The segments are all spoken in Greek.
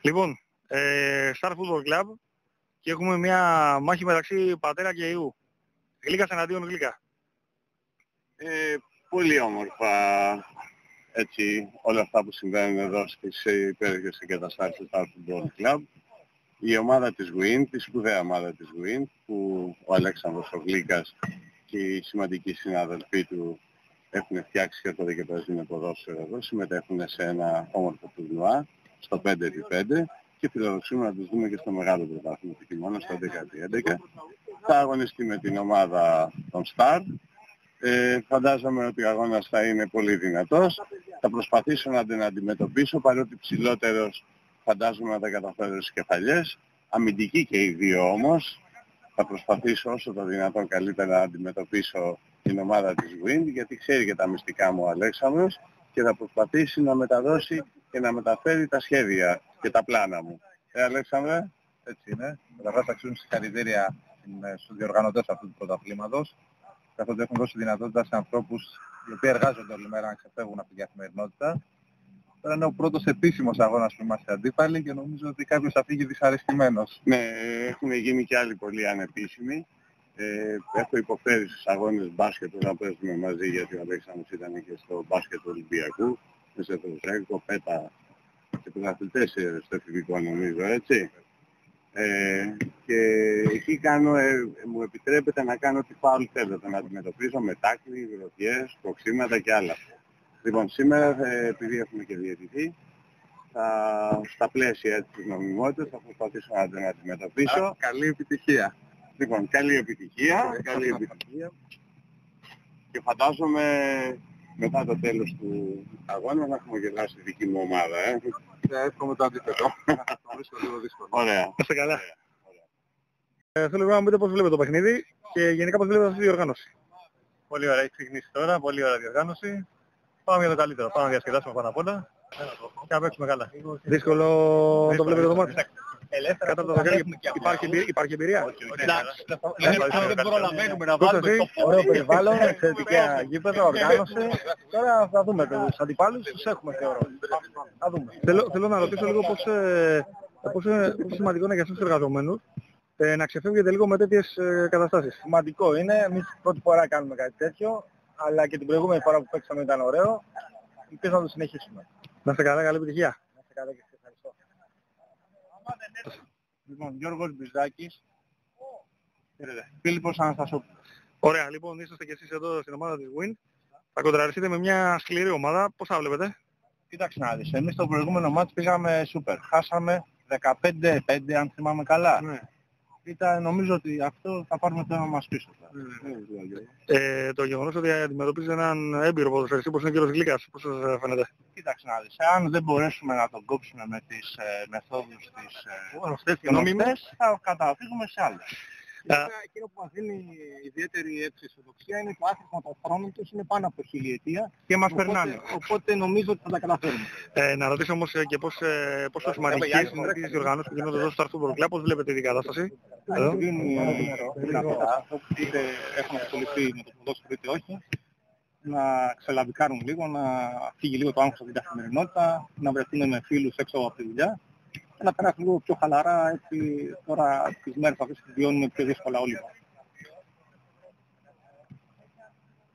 Λοιπόν, Star Football Club και έχουμε μια μάχη μεταξύ πατέρα και ιού. Γλύκας εναντίον Γλύκα. Πολύ όμορφα έτσι όλα αυτά που συμβαίνουν εδώ στις υπέροχες εγκαταστάσεις του Star Football Club. Η ομάδα της WIN, τη σπουδαία ομάδα της WIN, που ο Αλέξανδρος ο Γλύκας και οι σημαντικοί συναδελφοί του έχουν φτιάξει και τότε και παίζουν ποδόσφαιρο εδώ, συμμετέχουν σε ένα όμορφο τουρνουά στο 5x5 και φιλοδοξούμε να τους δούμε και στο μεγάλο πρωτάθλημα του χειμώνα, στο 11x11. Θα αγωνιστεί με την ομάδα των Star. Φαντάζομαι ότι ο αγώνας θα είναι πολύ δυνατός. Θα προσπαθήσω να την αντιμετωπίσω, παρότι ψηλότερος φαντάζομαι να τα καταφέρω στις κεφαλιές. Αμυντικοί και οι δύο όμως. Θα προσπαθήσω όσο το δυνατόν καλύτερα να αντιμετωπίσω την ομάδα της WIN, γιατί ξέρει και τα μυστικά μου ο Αλέξανδρος και θα προσπαθήσει να μεταδώσει και να μεταφέρει τα σχέδια και τα πλάνα μου. Αλέξανδρε. Έτσι είναι. Καταρχάς αξίζουν συγχαρητήρια στους διοργανωτές αυτού του πρωταθλήματος, καθότι έχουν δώσει δυνατότητα σε ανθρώπους οι οποίοι εργάζονται όλη μέρα να ξεφεύγουν από την καθημερινότητα. Τώρα είναι ο πρώτος επίσημος αγώνας που είμαστε αντίπαλοι και νομίζω ότι κάποιος θα φύγει δυσαρεστημένος. Ναι, έχουν γίνει και άλλοι πολύ ανεπίσημοι. Έχω υποφέρει στους αγώνες μπάσκετ να παίζουμε μαζί, γιατί ο Αλέξανδρος ήταν και στο μπάσκετ του Ολυμπιακού, με σε Πετρέκο, Πέτα και πρωταθλητές στο εφηβικό νομίζω, έτσι. Και εκεί μου επιτρέπεται να κάνω ό,τι φάουλ θέλετε, να αντιμετωπίζω με τάκλι, γροθιές, προξήματα και άλλα. Λοιπόν, σήμερα επειδή έχουμε και διαιτηθεί, στα πλαίσια της νομιμότητας θα προσπαθήσω να την αντιμετωπίσω. Καλή επιτυχία. Λοιπόν, καλή επιτυχία. Και φαντάζομαι μετά το τέλος του αγώνα να έχουμε γελάσει τη δική μου ομάδα. Εύχομαι το αντίθετο. Το βρίσκω λίγο δύσκολο. Ωραία. Είστε καλά. Θέλω να μου πείτε πώς βλέπετε το παιχνίδι και γενικά πώς βλέπετε αυτή τη διοργάνωση. Πολύ ωραία, έχει ξεκινήσει τώρα, πολύ ωραία διοργάνωση. Πάμε για το καλύτερο, πάμε να διασκεδάσουμε πάνω απ' όλα και να παίξουμε καλά. Δύσκολο το βλέπετε το μάτι. Κατά το δεκαετία υπάρχει εμπειρία. Δεν προλαβαίνουμε να βάλουμε το ωραίο περιβάλλον, εξαιρετικά γήπεδα, οργάνωση. Τώρα θα δούμε τους αντιπάλους, τους έχουμε θεωρώ. Θα δούμε. Θέλω να ρωτήσω λίγο πόσο σημαντικό είναι για εσάς τους εργαζομένους να ξεφεύγετε λίγο με τέτοιες καταστάσεις. Σημαντικό είναι, εμείς πρώτη φορά κάνουμε κάτι τέτοιο, αλλά και την προηγούμενη φορά που παίξαμε ήταν ωραίο. Ελπίζω να το συνεχίσουμε. Να είστε καλά, καλή επιτυχία. Να είστε καλά και σας ευχαριστώ. Λοιπόν, Γιώργος Μπιζάκης. Φίλιππος Αναστασόπουλος. Ωραία, λοιπόν, είσαστε και εσείς εδώ στην ομάδα της WIN. Θα κοντραριστείτε με μια σκληρή ομάδα. Πώς θα βλέπετε? Κοίταξε να δεις, εμείς στο προηγούμενο μάτς πήγαμε σούπερ. Χάσαμε 15-5 αν θυμάμαι καλά. Ναι. Νομίζω ότι αυτό θα πάρουμε το αίμα μας πίσω. Το γεγονός ότι αντιμετωπίζετε έναν έμπειρο ποδοσφαιριστή όπως είναι ο κύριος Γλύκας, πώς σας φαίνεται? Κοίταξε να δεις, αν δεν μπορέσουμε να τον κόψουμε με τις μεθόδους της γνώμης, θα καταφύγουμε σε άλλες. Εκείνο που μας δίνει ιδιαίτερη αισιοδοξία είναι το άθροισμα των χρόνων τους, είναι πάνω από χιλιετία και μας περνάνε. Οπότε νομίζω ότι θα τα καταφέρουμε. Να ρωτήσω όμως και πόσο σημαντική είναι τις διοργανώσεις που γίνονται εδώ στο Star Football Club, πώς βλέπετε την κατάσταση? Δίνει άνθρωποι είτε έχουν ασχοληθεί με το ποδόσφαιρο είτε όχι, να ξελαβικάρουν λίγο, να φύγει λίγο το άγχος από την καθημερινότητα, να βρεθούν με φίλους έξω από τη δουλειά και να περάσουν λίγο πιο χαλαρά, έτσι τώρα τις μέρες αυτές που βιώνουμε πιο δύσκολα όλοι.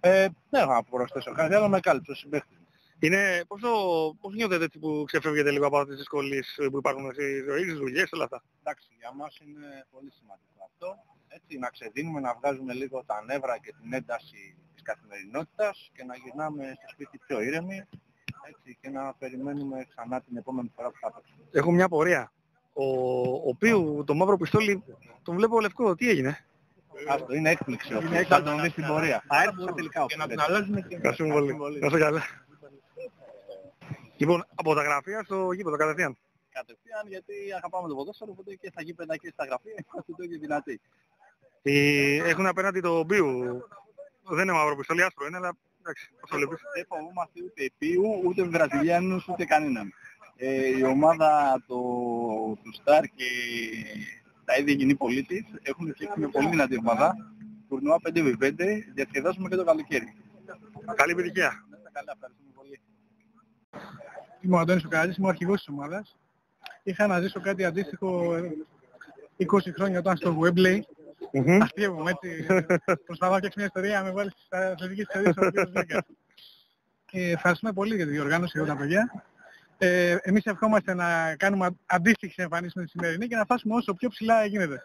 Δεν έχω να προσθέσω κάτι, αλλά με κάλυψε ο συμπαίκτης. Πώς νιώθετε έτσι που ξεφεύγετε λίγο από αυτές τις δυσκολίες που υπάρχουν στη ζωή, στις δουλειές, όλα αυτά? Εντάξει, για μας είναι πολύ σημαντικό αυτό. Έτσι, να ξεδίνουμε, να βγάζουμε λίγο τα νεύρα και την ένταση της καθημερινότητας και να γυρνάμε στο σπίτι πιο ήρεμοι, έτσι, και να περιμένουμε ξανά την επόμενη φορά που θα παίξουμε. Έχω μια απορία. Ο Πίου, το μαύρο πιστόλι, τον βλέπω λευκό. Τι έγινε? Αυτό είναι έκπληξη. Θα τον δει στην πορεία. Θα έρθει στα τελικά και να την αλλάζουμε και ευχαριστούμε πολύ. Να είστε καλά. Λοιπόν, από τα γραφεία στο γήπεδο κατευθείαν. Κατευθείαν, γιατί αγαπάμε το ποδόσφαιρο, οπότε και στα γήπεδα και στα γραφεία είμαστε το ίδιο δυνατοί. Έχουν απέναντι το Πίου. Δεν είναι μαύρο πιστόλι, άσπρο είναι, αλλά εντάξει, πώς το βλέπεις? Δεν φοβόμαστε ούτε Πίου, ούτε Βραζιλιάνους, ούτε κανέναν. Η ομάδα του Σταρ και τα ίδια κοινή πολίτης έχουν φτιάξει μια πολύ δυνατή ομάδα. Τουρνουά 5x5, διασκεδάζουμε και το καλοκαίρι. Καλή επιτυχία. Καλά, ευχαριστούμε πολύ. Είμαι ο Αντώνης Πεκαράτης, είμαι ο αρχηγός της ομάδας. είχα να ζήσω κάτι αντίστοιχο 20 χρόνια όταν στο Wembley. Αστείευομαι έτσι. Προσπαθώ να φτιάξω μια ιστορία, με βάλεις στις αθλητικές ιστορίες στο οποίο βρήκα. Ευχαριστούμε πολύ για τη διοργάνωση όλα τα παιδιά. Εμείς ευχόμαστε να κάνουμε αντίστοιχες εμφανίσεις με τη σημερινή και να φτάσουμε όσο πιο ψηλά γίνεται.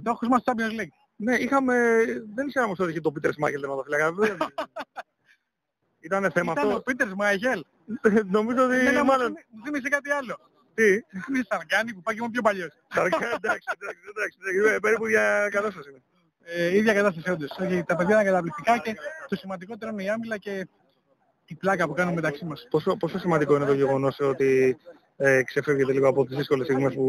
Στόχος μας στο Champions League. Ναι, δεν ξέραμε ότι είχε το Πίτερ Σμάιχελ τερματοφύλακα. Ήταν θέμα αυτό. Ήταν ο Πίτερ Σμάιχελ. Νομίζω ότι μάλλον... Μου θύμισε κάτι άλλο. Τι? Μου θύμισε Σαργκάνη που πάει και είμαι πιο παλιός. Εντάξει, περίπου για κατάσταση είναι. Ίδια κατάσταση όντως. Τα παιδιά ήταν καταπληκτικά και το σημαντικότερο είναι η άμυλα και η πλάκα που κάνουμε μεταξύ μας. Πόσο σημαντικό είναι το γεγονός ότι ξεφεύγετε λίγο από τις δύσκολες στιγμές που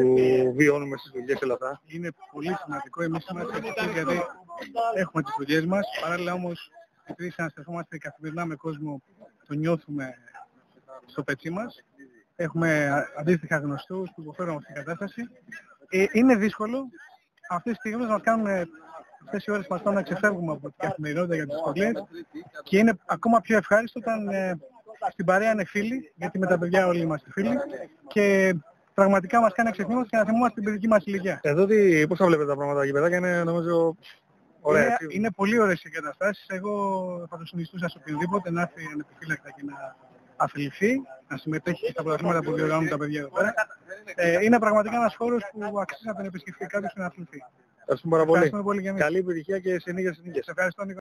βιώνουμε στις δουλειές και όλα αυτά? Είναι πολύ σημαντικό. Εμείς είμαστε ευτυχείς γιατί έχουμε τις δουλειές μας. Παράλληλα όμως, επειδή συναστρεφόμαστε καθημερινά με κόσμο, το νιώθουμε στο πετσί μας. Έχουμε αντίστοιχα γνωστούς που υποφέρουν αυτή την κατάσταση. Είναι δύσκολο. Αυτές τις στιγμές μας κάνουν, αυτές οι ώρες μας κάνουν να ξεφεύγουμε από την καθημερινότητα για τις δυσκολίες και είναι ακόμα πιο ευχάριστο όταν στην παρέα είναι φίλοι, γιατί με τα παιδιά όλοι είμαστε φίλοι και πραγματικά μας κάνει να ξεχνιόμαστε και να θυμόμαστε την παιδική μας ηλικία. Εδώ πώς θα βλέπετε τα πράγματα εκεί παιδάκια, είναι νομίζω ωραία. Είναι πολύ ωραίες οι εγκαταστάσεις. Εγώ θα το συνιστούσα σε οποιονδήποτε να έρθει ανεπιφύλακτα και να αθληθεί, να συμμετέχει στα πρωταθλήματα που διοργανώνουν τα παιδιά εδώ πέρα. Είναι πραγματικά ένας χώρος που αξίζει να τον επισκεφτεί κάποιος και να αθληθεί. Ευχαριστούμε πάρα πολύ. Καλή επιτυχία και συνέχεια συνέχεια. Σε ευχαριστώ, Νίκο.